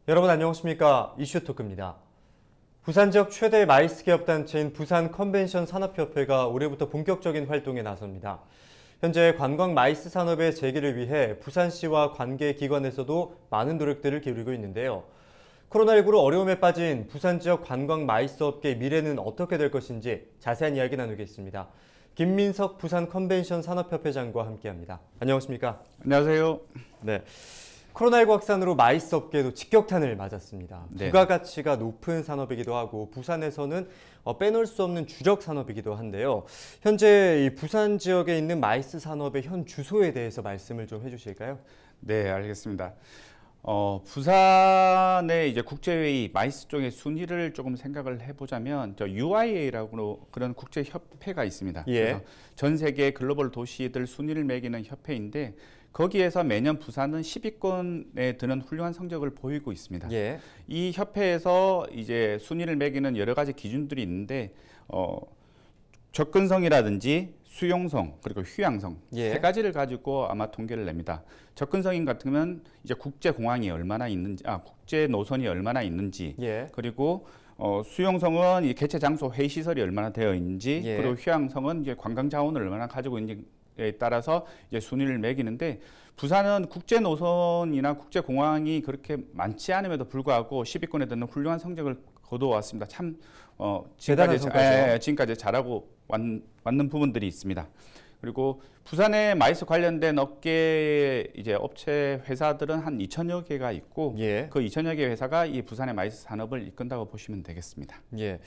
여러분 안녕하십니까? 이슈토크입니다. 부산 지역 최대 마이스 기업 단체인 부산 컨벤션 산업협회가 올해부터 본격적인 활동에 나섭니다. 현재 관광 마이스 산업의 재기를 위해 부산시와 관계기관에서도 많은 노력들을 기울이고 있는데요. 코로나19로 어려움에 빠진 부산 지역 관광 마이스 업계의 미래는 어떻게 될 것인지 자세한 이야기 나누겠습니다. 김민석 부산 컨벤션 산업협회장과 함께합니다. 안녕하십니까? 안녕하세요. 네. 코로나19 확산으로 마이스 업계도 직격탄을 맞았습니다. 네. 부가가치가 높은 산업이기도 하고 부산에서는 빼놓을 수 없는 주력 산업이기도 한데요. 현재 이 부산 지역에 있는 마이스 산업의 현 주소에 대해서 말씀을 좀 해주실까요? 네, 알겠습니다. 부산의 이제 국제회의 마이스 쪽의 순위를 조금 생각을 해보자면 UIA라고 그런 국제 협회가 있습니다. 예. 그래서 전 세계 글로벌 도시들 순위를 매기는 협회인데 거기에서 매년 부산은 10위권에 드는 훌륭한 성적을 보이고 있습니다. 예. 이 협회에서 이제 순위를 매기는 여러 가지 기준들이 있는데 접근성이라든지 수용성 그리고 휴양성 예. 세 가지를 가지고 아마 통계를 냅니다. 접근성인 같으면 이제 국제 공항이 얼마나 있는지, 국제 노선이 얼마나 있는지, 예. 그리고 수용성은 이 개최 장소 회의 시설이 얼마나 되어 있는지, 예. 그리고 휴양성은 이제 관광 자원을 얼마나 가지고 있는지에 따라서 이제 순위를 매기는데 부산은 국제 노선이나 국제 공항이 그렇게 많지 않음에도 불구하고 10위권에 드는 훌륭한 성적을 거두어왔습니다. 참 대단한 성과죠. 지금까지 잘하고 왔는 부분들이 있습니다. 그리고 부산에 마이스 관련된 업계 이제 업체 회사들은 한 2천여 개가 있고 예. 그 2천여 개 회사가 이 부산의 마이스 산업을 이끈다고 보시면 되겠습니다. 예.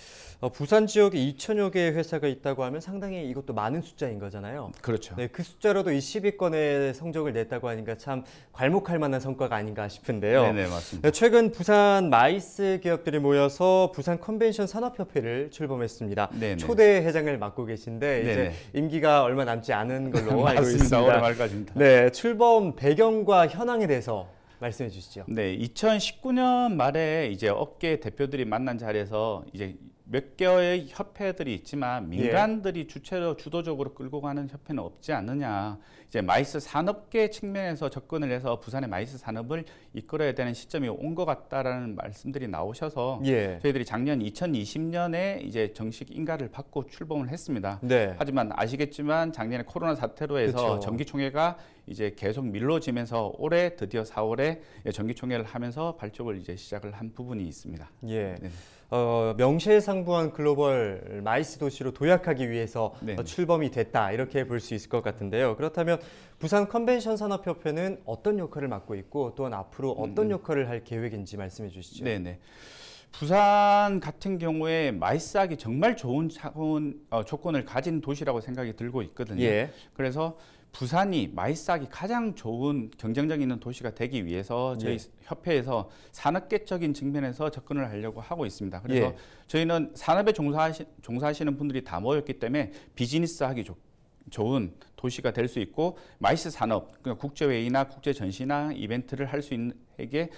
부산 지역에 2천여 개의 회사가 있다고 하면 상당히 이것도 많은 숫자인 거잖아요. 그렇죠. 네, 그 숫자로도 이 10위권의 성적을 냈다고 하니까 참 괄목할 만한 성과가 아닌가 싶은데요. 네네, 맞습니다. 최근 부산 마이스 기업들이 모여서 부산 컨벤션 산업협회를 출범했습니다. 네네. 초대 회장을 맡고 계신데 네네. 이제 임기가 얼마 남지 않은 걸로 알고 맞습니다. 있습니다. 올해 말까지입니다. 네, 출범 배경과 현황에 대해서 말씀해 주시죠. 네, 2019년 말에 이제 업계 대표들이 만난 자리에서 이제 몇 개의 협회들이 있지만 민간들이 주체로 주도적으로 끌고 가는 협회는 없지 않느냐. 이제 마이스 산업계 측면에서 접근을 해서 부산의 마이스 산업을 이끌어야 되는 시점이 온 것 같다라는 말씀들이 나오셔서 예. 저희들이 작년 2020년에 이제 정식 인가를 받고 출범을 했습니다. 네. 하지만 아시겠지만 작년에 코로나 사태로 해서 그렇죠. 정기총회가 이제 계속 밀려지면서 올해 드디어 4월에 정기총회를 하면서 발족을 이제 시작을 한 부분이 있습니다. 예. 네. 명실상부한 글로벌 마이스 도시로 도약하기 위해서 네. 출범이 됐다 이렇게 볼 수 있을 것 같은데요. 그렇다면 부산 컨벤션 산업협회는 어떤 역할을 맡고 있고 또한 앞으로 어떤 역할을 할 계획인지 말씀해 주시죠. 네네. 부산 같은 경우에 마이스하기 정말 좋은 조건을 가진 도시라고 생각이 들고 있거든요. 예. 그래서 부산이 마이스하기 가장 좋은 경쟁력 있는 도시가 되기 위해서 저희 예. 협회에서 산업계적인 측면에서 접근을 하려고 하고 있습니다. 그래서 예. 저희는 산업에 종사하시는 분들이 다 모였기 때문에 비즈니스하기 좋은 도시가 될 수 있고 마이스 산업, 그러니까 국제회의나 국제전시나 이벤트를 할 수 있게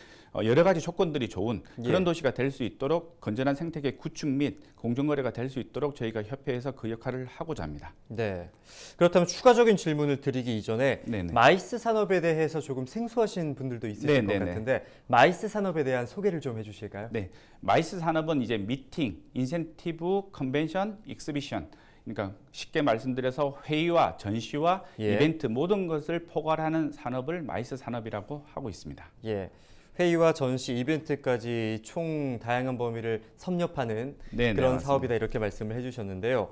여러 가지 조건들이 좋은 그런 예. 도시가 될 수 있도록 건전한 생태계 구축 및 공정거래가 될 수 있도록 저희가 협회에서 그 역할을 하고자 합니다. 네. 그렇다면 추가적인 질문을 드리기 이전에 네네. 마이스 산업에 대해서 조금 생소하신 분들도 있으실 네네네. 것 같은데 마이스 산업에 대한 소개를 좀 해주실까요? 네, 마이스 산업은 이제 미팅, 인센티브, 컨벤션, 익스비션. 그러니까 쉽게 말씀드려서 회의와 전시와 예. 이벤트 모든 것을 포괄하는 산업을 마이스 산업이라고 하고 있습니다. 예. 회의와 전시, 이벤트까지 총 다양한 범위를 섭렵하는 네네, 그런 맞습니다. 사업이다 이렇게 말씀을 해주셨는데요.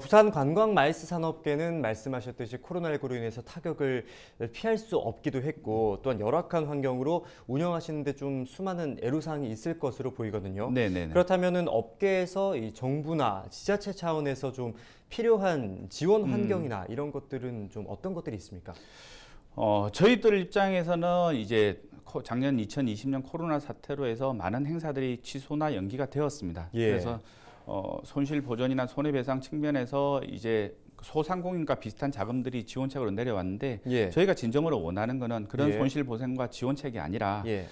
부산 관광 마이스 산업계는 말씀하셨듯이 코로나19로 인해서 타격을 피할 수 없기도 했고 또한 열악한 환경으로 운영하시는데 좀 수많은 애로사항이 있을 것으로 보이거든요. 네네네. 그렇다면은 업계에서 이 정부나 지자체 차원에서 좀 필요한 지원 환경이나 이런 것들은 좀 어떤 것들이 있습니까? 저희들 입장에서는 이제 작년 2020년 코로나 사태로 해서 많은 행사들이 취소나 연기가 되었습니다. 예. 그래서 손실 보전이나 손해배상 측면에서 이제 소상공인과 비슷한 자금들이 지원책으로 내려왔는데 예. 저희가 진정으로 원하는 것은 그런 예. 손실 보상과 지원책이 아니라 예.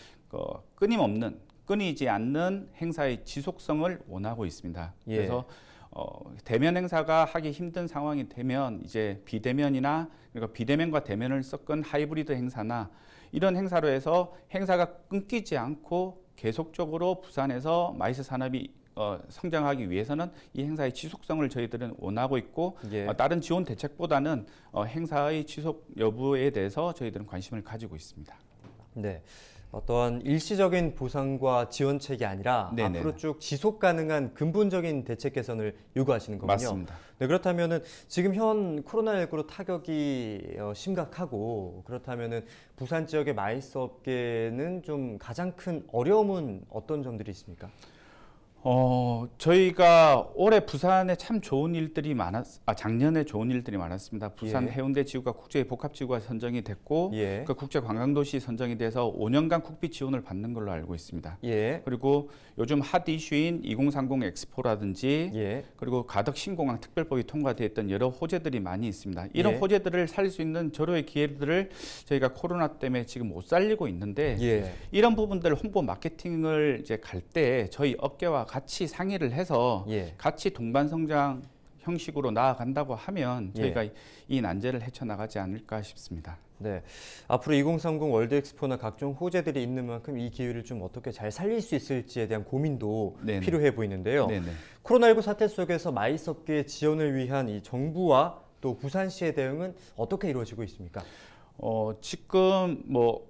끊이지 않는 행사의 지속성을 원하고 있습니다. 예. 그래서 대면 행사가 하기 힘든 상황이 되면 이제 비대면이나 그러니까 비대면과 대면을 섞은 하이브리드 행사나 이런 행사로 해서 행사가 끊기지 않고 계속적으로 부산에서 마이스 산업이 성장하기 위해서는 이 행사의 지속성을 저희들은 원하고 있고 예. 다른 지원 대책보다는 행사의 지속 여부에 대해서 저희들은 관심을 가지고 있습니다. 네. 어떠한 일시적인 보상과 지원책이 아니라 네네. 앞으로 쭉 지속 가능한 근본적인 대책 개선을 요구하시는 거군요. 맞습니다. 네, 그렇다면은 지금 현 코로나19로 타격이 심각하고 그렇다면은 부산 지역의 마이스 업계는 좀 가장 큰 어려움은 어떤 점들이 있습니까? 저희가 올해 부산에 참 좋은 일들이 작년에 좋은 일들이 많았습니다. 부산 예. 해운대 지구가 국제 복합 지구가 선정이 됐고, 예. 그 국제 관광도시 선정이 돼서 5년간 국비 지원을 받는 걸로 알고 있습니다. 예. 그리고 요즘 핫 이슈인 2030 엑스포라든지, 예. 그리고 가덕 신공항 특별법이 통과됐던 여러 호재들이 많이 있습니다. 이런 예. 호재들을 살릴 수 있는 절호의 기회들을 저희가 코로나 때문에 지금 못 살리고 있는데, 예. 이런 부분들 홍보 마케팅을 이제 갈 때 저희 업계와 같이 상의를 해서 예. 같이 동반 성장 형식으로 나아간다고 하면 저희가 이 난제를 헤쳐나가지 않을까 싶습니다. 네. 앞으로 2030 월드 엑스포나 각종 호재들이 있는 만큼 이 기회를 좀 어떻게 잘 살릴 수 있을지에 대한 고민도 네네. 필요해 보이는데요. 네네. 코로나19 사태 속에서 마이스 업계의 지원을 위한 이 정부와 또 부산시의 대응은 어떻게 이루어지고 있습니까? 지금 뭐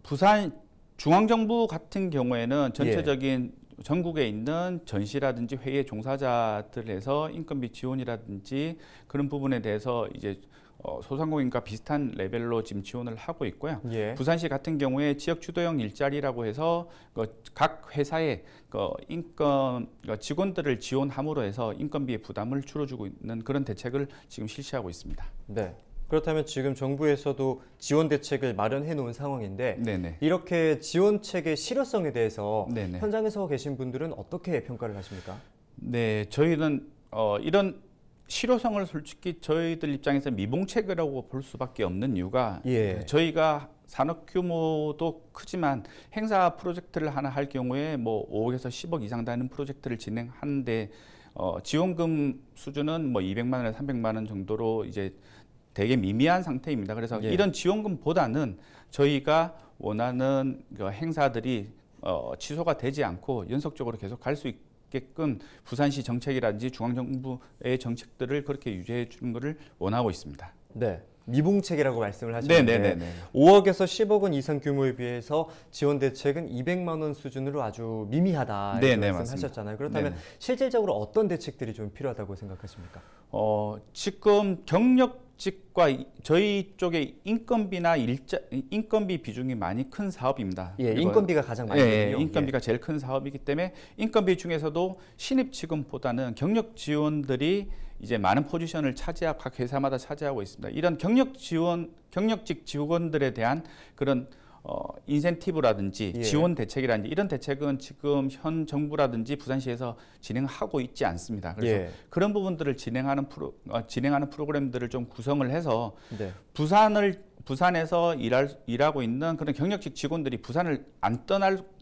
부산 중앙정부 같은 경우에는 전체적인 전국에 있는 전시라든지 회의 종사자들에서 인건비 지원이라든지 그런 부분에 대해서 이제 소상공인과 비슷한 레벨로 지금 지원을 하고 있고요. 예. 부산시 같은 경우에 지역 주도형 일자리라고 해서 각 회사의 직원들을 지원함으로 해서 인건비의 부담을 줄여주고 있는 그런 대책을 지금 실시하고 있습니다. 네. 그렇다면 지금 정부에서도 지원 대책을 마련해 놓은 상황인데 네네. 이렇게 지원책의 실효성에 대해서 네네. 현장에서 계신 분들은 어떻게 평가를 하십니까? 네, 저희는 이런 실효성을 솔직히 저희들 입장에서 미봉책이라고 볼 수밖에 없는 이유가 예. 저희가 산업 규모도 크지만 행사 프로젝트를 하나 할 경우에 뭐 5억에서 10억 이상 되는 프로젝트를 진행하는데 지원금 수준은 뭐 200만 원에서 300만 원 정도로 이제 되게 미미한 상태입니다. 그래서 예. 이런 지원금보다는 저희가 원하는 그 행사들이 취소가 되지 않고 연속적으로 계속 갈 수 있게끔 부산시 정책이라든지 중앙정부의 정책들을 그렇게 유지해 주는 것을 원하고 있습니다. 네. 미봉책이라고 말씀을 하셨는데 네네네. 5억에서 10억 원 이상 규모에 비해서 지원 대책은 200만 원 수준으로 아주 미미하다 이렇게 네네, 말씀하셨잖아요. 그렇다면 네네. 실질적으로 어떤 대책들이 좀 필요하다고 생각하십니까? 지금 경력직과 저희 쪽에 인건비나 인건비 비중이 많이 큰 사업입니다. 예, 그리고 인건비가 가장 많이 되군요. 인건비가 제일 큰 사업이기 때문에 인건비 중에서도 신입 직원보다는 경력 지원들이 이제 많은 포지션을 각 회사마다 차지하고 있습니다. 이런 경력직 직원들에 대한 그런 인센티브라든지 예. 지원 대책이라든지 이런 대책은 지금 현 정부라든지 부산시에서 진행하고 있지 않습니다. 그래서 예. 그런 부분들을 진행하는 프로그램들을 좀 구성을 해서 네. 부산에서 일하고 있는 그런 경력직 직원들이 부산을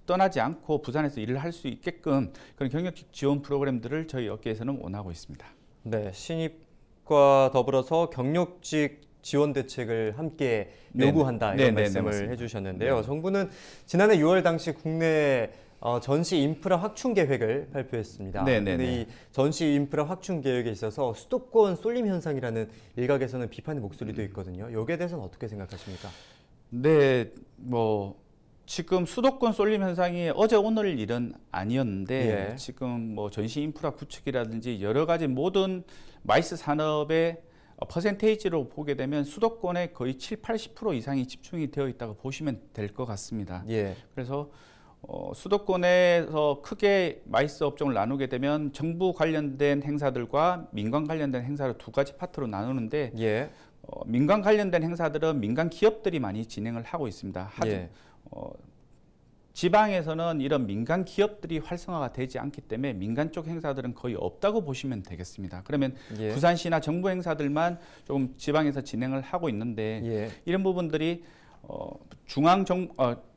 떠나지 않고 부산에서 일을 할 수 있게끔 그런 경력직 지원 프로그램들을 저희 업계에서는 원하고 있습니다. 네, 신입과 더불어서 경력직 지원 대책을 함께 요구한다 이런 말씀을 맞습니다. 해주셨는데요. 정부는 지난해 6월 당시 국내 전시 인프라 확충 계획을 발표했습니다. 그런데 이 전시 인프라 확충 계획에 있어서 수도권 쏠림 현상이라는 일각에서는 비판의 목소리도 있거든요. 여기에 대해서는 어떻게 생각하십니까? 네, 뭐 지금 수도권 쏠림 현상이 어제 오늘 일은 아니었는데 예. 지금 뭐 전시 인프라 구축이라든지 여러 가지 모든 마이스 산업의 퍼센테이지로 보게 되면 수도권에 거의 70-80% 이상이 집중이 되어 있다고 보시면 될 것 같습니다. 예. 그래서 수도권에서 크게 마이스 업종을 나누게 되면 정부 관련된 행사들과 민간 관련된 행사를 두 가지 파트로 나누는데 예. 민간 관련된 행사들은 민간 기업들이 많이 진행을 하고 있습니다. 예. 지방에서는 이런 민간 기업들이 활성화가 되지 않기 때문에 민간 쪽 행사들은 거의 없다고 보시면 되겠습니다. 그러면 예. 부산시나 정부 행사들만 조금 지방에서 진행을 하고 있는데 예. 이런 부분들이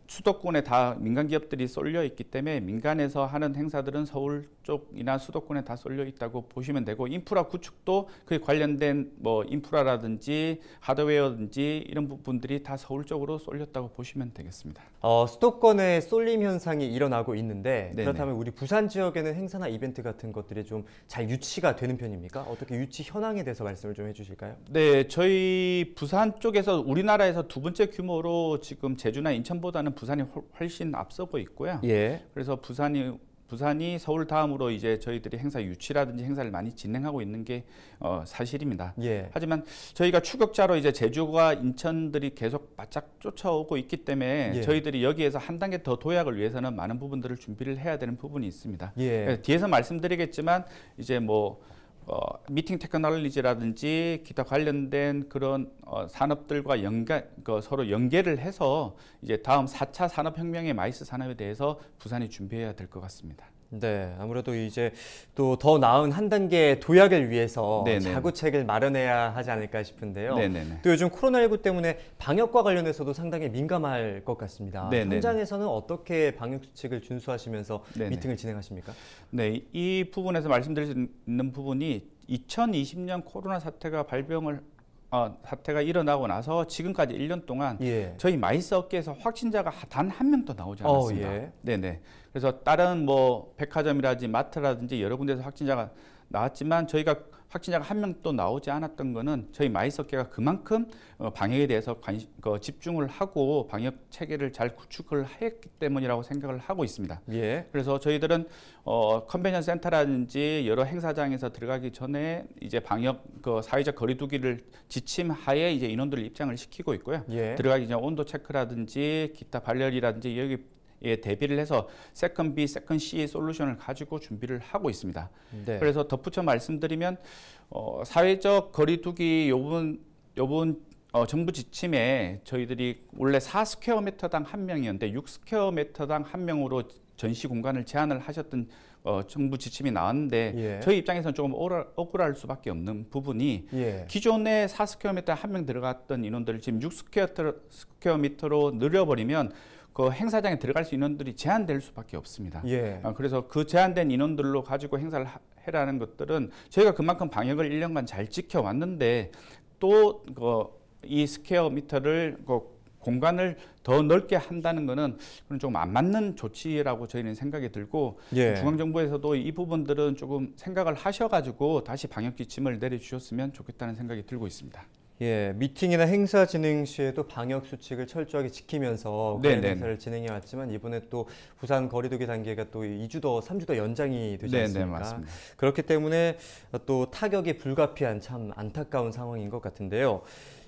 수도권에 다 민간 기업들이 쏠려 있기 때문에 민간에서 하는 행사들은 서울 쪽이나 수도권에 다 쏠려 있다고 보시면 되고, 인프라 구축도 그에 관련된 뭐 인프라라든지 하드웨어든지 이런 부분들이 다 서울 쪽으로 쏠렸다고 보시면 되겠습니다. 수도권에 쏠림 현상이 일어나고 있는데 네네. 그렇다면 우리 부산 지역에는 행사나 이벤트 같은 것들이 좀 잘 유치가 되는 편입니까? 어떻게 유치 현황에 대해서 말씀을 좀 해주실까요? 네, 저희 부산 쪽에서 우리나라에서 두 번째 규모로 지금 제주나 인천보다는 부산이 훨씬 앞서고 있고요. 예. 그래서 부산이 서울 다음으로 이제 저희들이 행사 유치라든지 행사를 많이 진행하고 있는 게 사실입니다. 예. 하지만 저희가 추격자로 이제 제주와 인천들이 계속 바짝 쫓아오고 있기 때문에 예. 저희들이 여기에서 한 단계 더 도약을 위해서는 많은 부분들을 준비를 해야 되는 부분이 있습니다. 예. 뒤에서 말씀드리겠지만 이제 뭐 미팅 테크놀로지라든지 기타 관련된 그런 산업들과 서로 연계를 해서 이제 다음 4차 산업혁명의 마이스 산업에 대해서 부산이 준비해야 될 것 같습니다. 네, 아무래도 이제 또 더 나은 한 단계 도약을 위해서 네네. 자구책을 마련해야 하지 않을까 싶은데요. 네네네. 또 요즘 코로나19 때문에 방역과 관련해서도 상당히 민감할 것 같습니다. 네네네. 현장에서는 어떻게 방역 수칙을 준수하시면서 네네. 미팅을 진행하십니까? 네, 이 부분에서 말씀드릴 수 있는 부분이 2020년 코로나 사태가 일어나고 나서 지금까지 1년 동안 예. 저희 마이스 업계에서 확진자가 단 한 명도 나오지 않았습니다. 예. 네네. 그래서 다른 뭐 백화점이라든지 마트라든지 여러 군데서 확진자가 나왔지만 저희가 확진자가 한 명도 나오지 않았던 거는 저희 마이스 업계가 그만큼 방역에 대해서 집중을 하고 방역 체계를 잘 구축을 했기 때문이라고 생각을 하고 있습니다. 예. 그래서 저희들은 컨벤션 센터라든지 여러 행사장에서 들어가기 전에 이제 방역 사회적 거리두기를 지침하에 이제 인원들을 입장을 시키고 있고요. 예. 들어가기 전에 온도 체크라든지 기타 발열이라든지 여기에 대비를 해서 세컨 B, 세컨 C 솔루션을 가지고 준비를 하고 있습니다. 네. 그래서 덧붙여 말씀드리면 사회적 거리두기 요번 정부 지침에 저희들이 원래 4스퀘어미터당 한 명이었는데 6스퀘어미터당 한 명으로 전시 공간을 제한을 하셨던 정부 지침이 나왔는데 예. 저희 입장에서는 조금 억울할 수밖에 없는 부분이 예. 기존에 4스퀘어미터 한 명 들어갔던 인원들을 지금 6스퀘어미터로 늘려버리면 그 행사장에 들어갈 수 인원들이 제한될 수밖에 없습니다. 예. 그래서 그 제한된 인원들로 가지고 행사를 해라는 것들은 저희가 그만큼 방역을 1년간 잘 지켜왔는데 또 이 스퀘어미터를 공간을 더 넓게 한다는 것은 좀 안 맞는 조치라고 저희는 생각이 들고 예. 중앙정부에서도 이 부분들은 조금 생각을 하셔가지고 다시 방역 지침을 내려주셨으면 좋겠다는 생각이 들고 있습니다. 예, 미팅이나 행사 진행 시에도 방역 수칙을 철저하게 지키면서 관련 행사를 진행해 왔지만 이번에 또 부산 거리두기 단계가 또 3주 더 연장이 되지 않습니까? 네, 맞습니다. 그렇기 때문에 또 타격이 불가피한 참 안타까운 상황인 것 같은데요.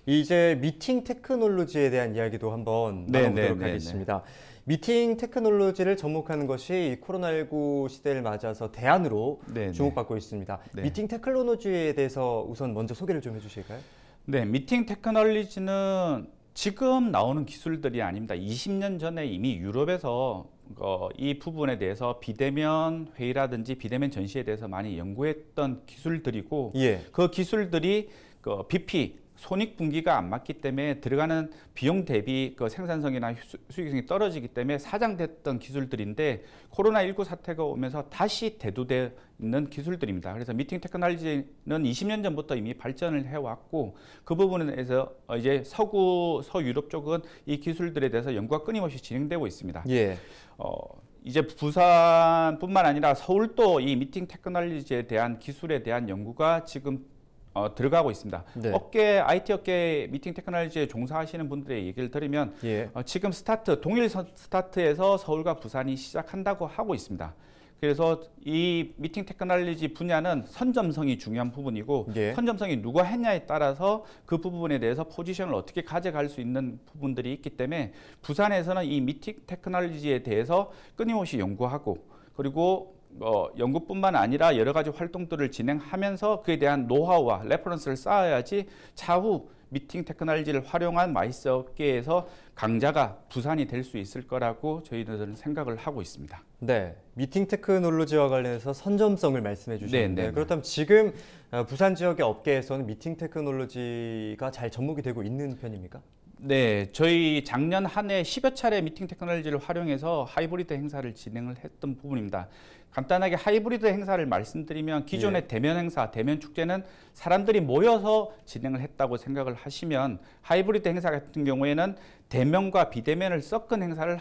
이제 미팅 테크놀로지에 대한 이야기도 한번 나눠보도록 하겠습니다. 미팅 테크놀로지를 접목하는 것이 코로나19 시대를 맞아서 대안으로 주목받고 있습니다. 네. 미팅 테크놀로지에 대해서 우선 먼저 소개를 좀 해주실까요? 네, 미팅 테크놀로지는 지금 나오는 기술들이 아닙니다. 20년 전에 이미 유럽에서 이 부분에 대해서 비대면 회의라든지 비대면 전시에 대해서 많이 연구했던 기술들이고 예. 그 기술들이 BP 손익분기가 안 맞기 때문에 들어가는 비용 대비 생산성이나 수익성이 떨어지기 때문에 사장됐던 기술들인데 코로나19 사태가 오면서 다시 대두되어 있는 기술들입니다. 그래서 미팅 테크놀로지는 20년 전부터 이미 발전을 해왔고 그 부분에서 이제 서유럽 쪽은 이 기술들에 대해서 연구가 끊임없이 진행되고 있습니다. 예. 이제 부산뿐만 아니라 서울도 이 미팅 테크놀로지에 대한 기술에 대한 연구가 지금 들어가고 있습니다. 네. IT 업계 미팅 테크놀로지에 종사하시는 분들의 얘기를 들으면 지금 동일 스타트에서 서울과 부산이 시작한다고 하고 있습니다. 그래서 이 미팅 테크놀로지 분야는 선점성이 중요한 부분이고 선점성이 누가 했냐에 따라서 그 부분에 대해서 포지션을 어떻게 가져갈 수 있는 부분들이 있기 때문에 부산에서는 이 미팅 테크놀로지에 대해서 끊임없이 연구하고 그리고 연구뿐만 아니라 여러 가지 활동들을 진행하면서 그에 대한 노하우와 레퍼런스를 쌓아야지 차후 미팅 테크놀로지를 활용한 마이스 업계에서 강자가 부산이 될 수 있을 거라고 저희들은 생각을 하고 있습니다. 네, 미팅 테크놀로지와 관련해서 선점성을 말씀해 주셨는데 그렇다면 지금 부산 지역의 업계에서는 미팅 테크놀로지가 잘 접목이 되고 있는 편입니까? 네, 저희 작년 한 해 10여 차례 미팅 테크놀로지를 활용해서 하이브리드 행사를 진행을 했던 부분입니다. 간단하게 하이브리드 행사를 말씀드리면 기존의 대면 행사, 대면 축제는 사람들이 모여서 진행을 했다고 생각을 하시면 하이브리드 행사 같은 경우에는 대면과 비대면을 섞은 행사를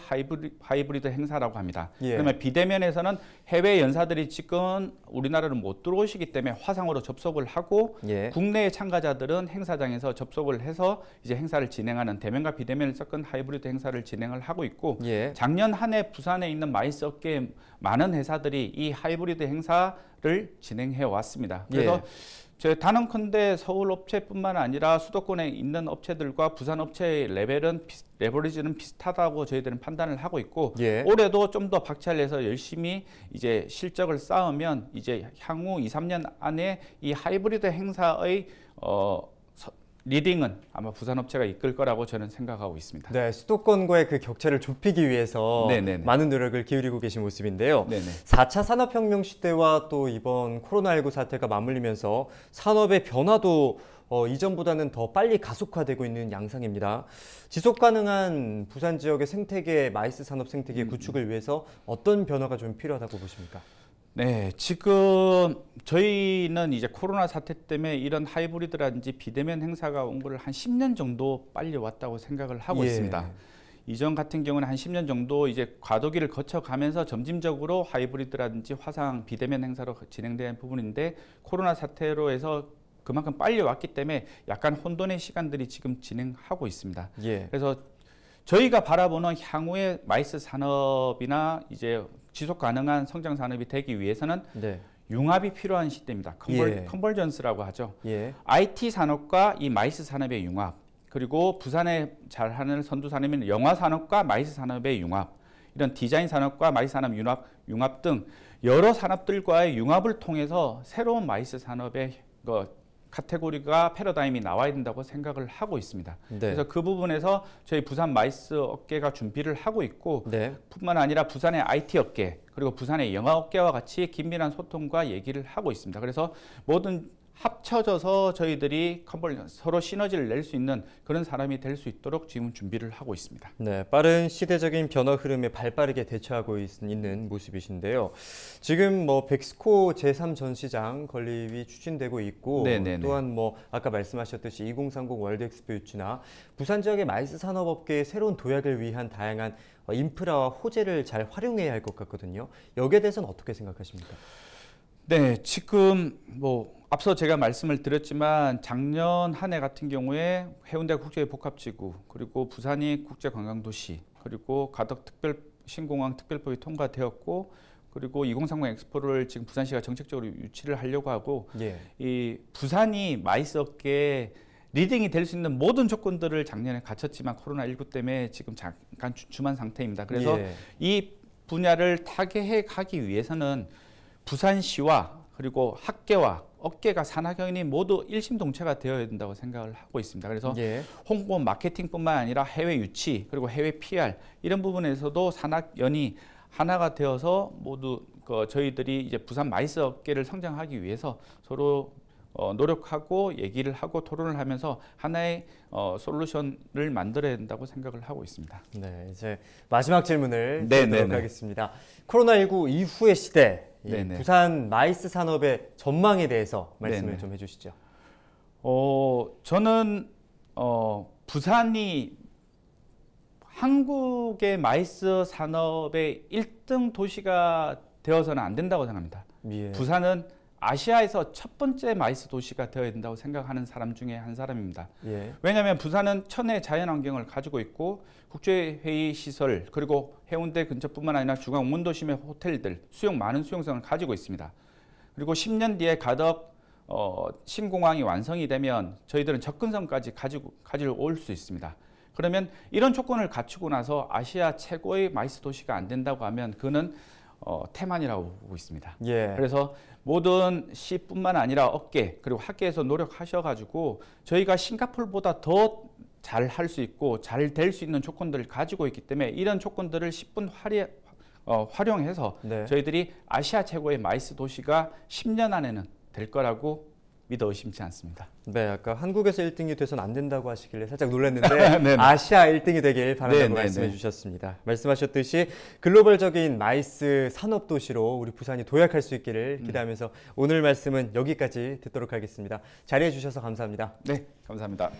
하이브리드 행사라고 합니다. 그러면 비대면에서는 해외 연사들이 지금 우리나라를 못 들어오시기 때문에 화상으로 접속을 하고 국내의 참가자들은 행사장에서 접속을 해서 이제 행사를 진행하는 대면과 비대면을 섞은 하이브리드 행사를 진행을 하고 있고 작년 한 해 부산에 있는 마이스 업계 많은 회사들이 이 하이브리드 행사를 진행해 왔습니다. 그래서 제 단언컨대 서울 업체뿐만 아니라 수도권에 있는 업체들과 부산 업체의 레버리지는 비슷하다고 저희들은 판단을 하고 있고 올해도 좀 더 박차를 열심히 이제 실적을 쌓으면 이제 향후 2, 3년 안에 이 하이브리드 행사의 리딩은 아마 부산 업체가 이끌 거라고 저는 생각하고 있습니다. 네, 수도권과의 그 격차를 좁히기 위해서 많은 노력을 기울이고 계신 모습인데요. 4차 산업혁명 시대와 또 이번 코로나19 사태가 맞물리면서 산업의 변화도 이전보다는 더 빨리 가속화되고 있는 양상입니다. 지속 가능한 부산 지역의 생태계, 마이스 산업 생태계 구축을 위해서 어떤 변화가 좀 필요하다고 보십니까? 네, 지금 저희는 이제 코로나 사태 때문에 이런 하이브리드라든지 비대면 행사가 온 거를 한 10년 정도 빨리 왔다고 생각을 하고 있습니다. 이전 같은 경우는 한 10년 정도 이제 과도기를 거쳐가면서 점진적으로 하이브리드라든지 화상 비대면 행사로 진행된 부분인데 코로나 사태로 해서 그만큼 빨리 왔기 때문에 약간 혼돈의 시간들이 지금 진행하고 있습니다. 그래서 저희가 바라보는 향후의 마이스 산업이나 이제 지속 가능한 성장 산업이 되기 위해서는 융합이 필요한 시대입니다. 컨버전스라고 하죠. IT 산업과 이 마이스 산업의 융합, 그리고 부산에 잘하는 선두 산업인 영화 산업과 마이스 산업의 융합, 이런 디자인 산업과 마이스 산업 융합 등 여러 산업들과의 융합을 통해서 새로운 마이스 산업의 카테고리가 패러다임이 나와야 된다고 생각을 하고 있습니다. 그래서 그 부분에서 저희 부산 마이스 업계가 준비를 하고 있고 뿐만 아니라 부산의 IT 업계 그리고 부산의 영화 업계와 같이 긴밀한 소통과 얘기를 하고 있습니다. 그래서 모든 합쳐져서 저희들이 서로 시너지를 낼 수 있는 그런 사람이 될 수 있도록 지금 준비를 하고 있습니다. 네, 빠른 시대적인 변화 흐름에 발빠르게 대처하고 있는 모습이신데요. 지금 백스코 제3전시장 건립이 추진되고 있고 또한 아까 말씀하셨듯이 2030 월드 엑스포 유치나 부산 지역의 마이스 산업업계의 새로운 도약을 위한 다양한 인프라와 호재를 잘 활용해야 할 것 같거든요. 여기에 대해서는 어떻게 생각하십니까? 네, 지금 앞서 제가 말씀을 드렸지만 작년 한 해 같은 경우에 해운대 국제복합지구 그리고 부산이 국제관광도시 그리고 가덕 신공항 특별법이 통과되었고 그리고 2030 엑스포를 지금 부산시가 정책적으로 유치를 하려고 하고 이 부산이 마이스 업계에 리딩이 될 수 있는 모든 조건들을 작년에 갖췄지만 코로나19 때문에 지금 잠깐 주춤한 상태입니다. 그래서 이 분야를 타개해 가기 위해서는 부산시와 그리고 학계와 업계가 산학연이 모두 일심동체가 되어야 된다고 생각을 하고 있습니다. 그래서 홍보 마케팅뿐만 아니라 해외 유치 그리고 해외 PR 이런 부분에서도 산학연이 하나가 되어서 모두 저희들이 이제 부산 마이스 업계를 성장하기 위해서 서로 노력하고 얘기를 하고 토론을 하면서 하나의 솔루션을 만들어야 된다고 생각을 하고 있습니다. 네, 이제 마지막 질문을 드리도록 하겠습니다. 코로나19 이후의 시대, 부산 마이스 산업의 전망에 대해서 말씀을 좀 해주시죠. 저는 부산이 한국의 마이스 산업의 1등 도시가 되어서는 안 된다고 생각합니다. 부산은 아시아에서 첫 번째 마이스 도시가 되어야 된다고 생각하는 사람 중에 한 사람입니다. 왜냐하면 부산은 천혜의 자연환경을 가지고 있고 국제회의 시설 그리고 해운대 근처뿐만 아니라 중앙 원도심의 호텔들 많은 수용성을 가지고 있습니다. 그리고 10년 뒤에 가덕 신공항이 완성이 되면 저희들은 접근성까지 가지고 올 수 있습니다. 그러면 이런 조건을 갖추고 나서 아시아 최고의 마이스 도시가 안 된다고 하면 그는 태만이라고 보고 있습니다. 그래서 모든 시뿐만 아니라 업계 그리고 학계에서 노력하셔가지고 저희가 싱가포르보다 더 잘 할 수 있고 잘 될 수 있는 조건들을 가지고 있기 때문에 이런 조건들을 10분 활용해서 저희들이 아시아 최고의 마이스 도시가 10년 안에는 될 거라고 믿어 의심치 않습니다. 네, 아까 한국에서 1등이 돼서는 안 된다고 하시길래 살짝 놀랐는데 네네. 아시아 1등이 되길 바란다고 네네네. 말씀해 주셨습니다. 말씀하셨듯이 글로벌적인 마이스 산업도시로 우리 부산이 도약할 수 있기를 기대하면서 오늘 말씀은 여기까지 듣도록 하겠습니다. 자리해 주셔서 감사합니다. 네, 감사합니다.